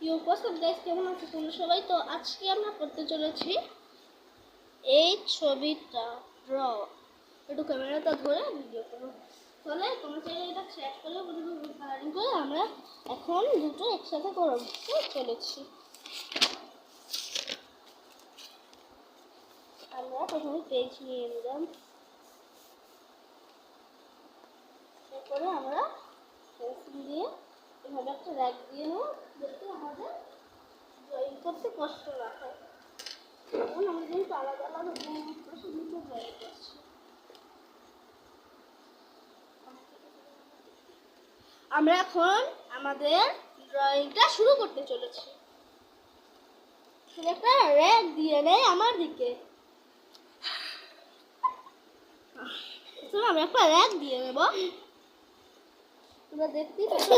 Guys, কেমন আছো তোমরা সবাই? তো আজকে আমরা করতে চলেছি এই ছবিটা ড্র। একটু ক্যামেরাটা ধরে ভিডিও করো। তাহলে তোমরা চাইলে এটা শেয়ার করে কালারিং করে আমরা এখন দুটো একসাথে করতে চলেছি। আমরা প্রথমে পেজ নিয়ে নিলাম, এরপরে আমরা পেন্সিল দিয়ে এভাবে একটা র্যাক দিয়ে নেব যাতে আমাদের ড্রয়িং করতে কষ্ট না হয়। এখন আমরা যেহেতু আলাদা আলাদা দুটো ড্রয়িং করছি, আমরা এখন আমাদের ড্রয়িংটা শুরু করতে চলেছি। একটা র্যাক দিয়ে নেই আমার দিকে, আমরা একটা র্যাক দিয়ে নেব। তোমরা দেখতেই পাচ্ছ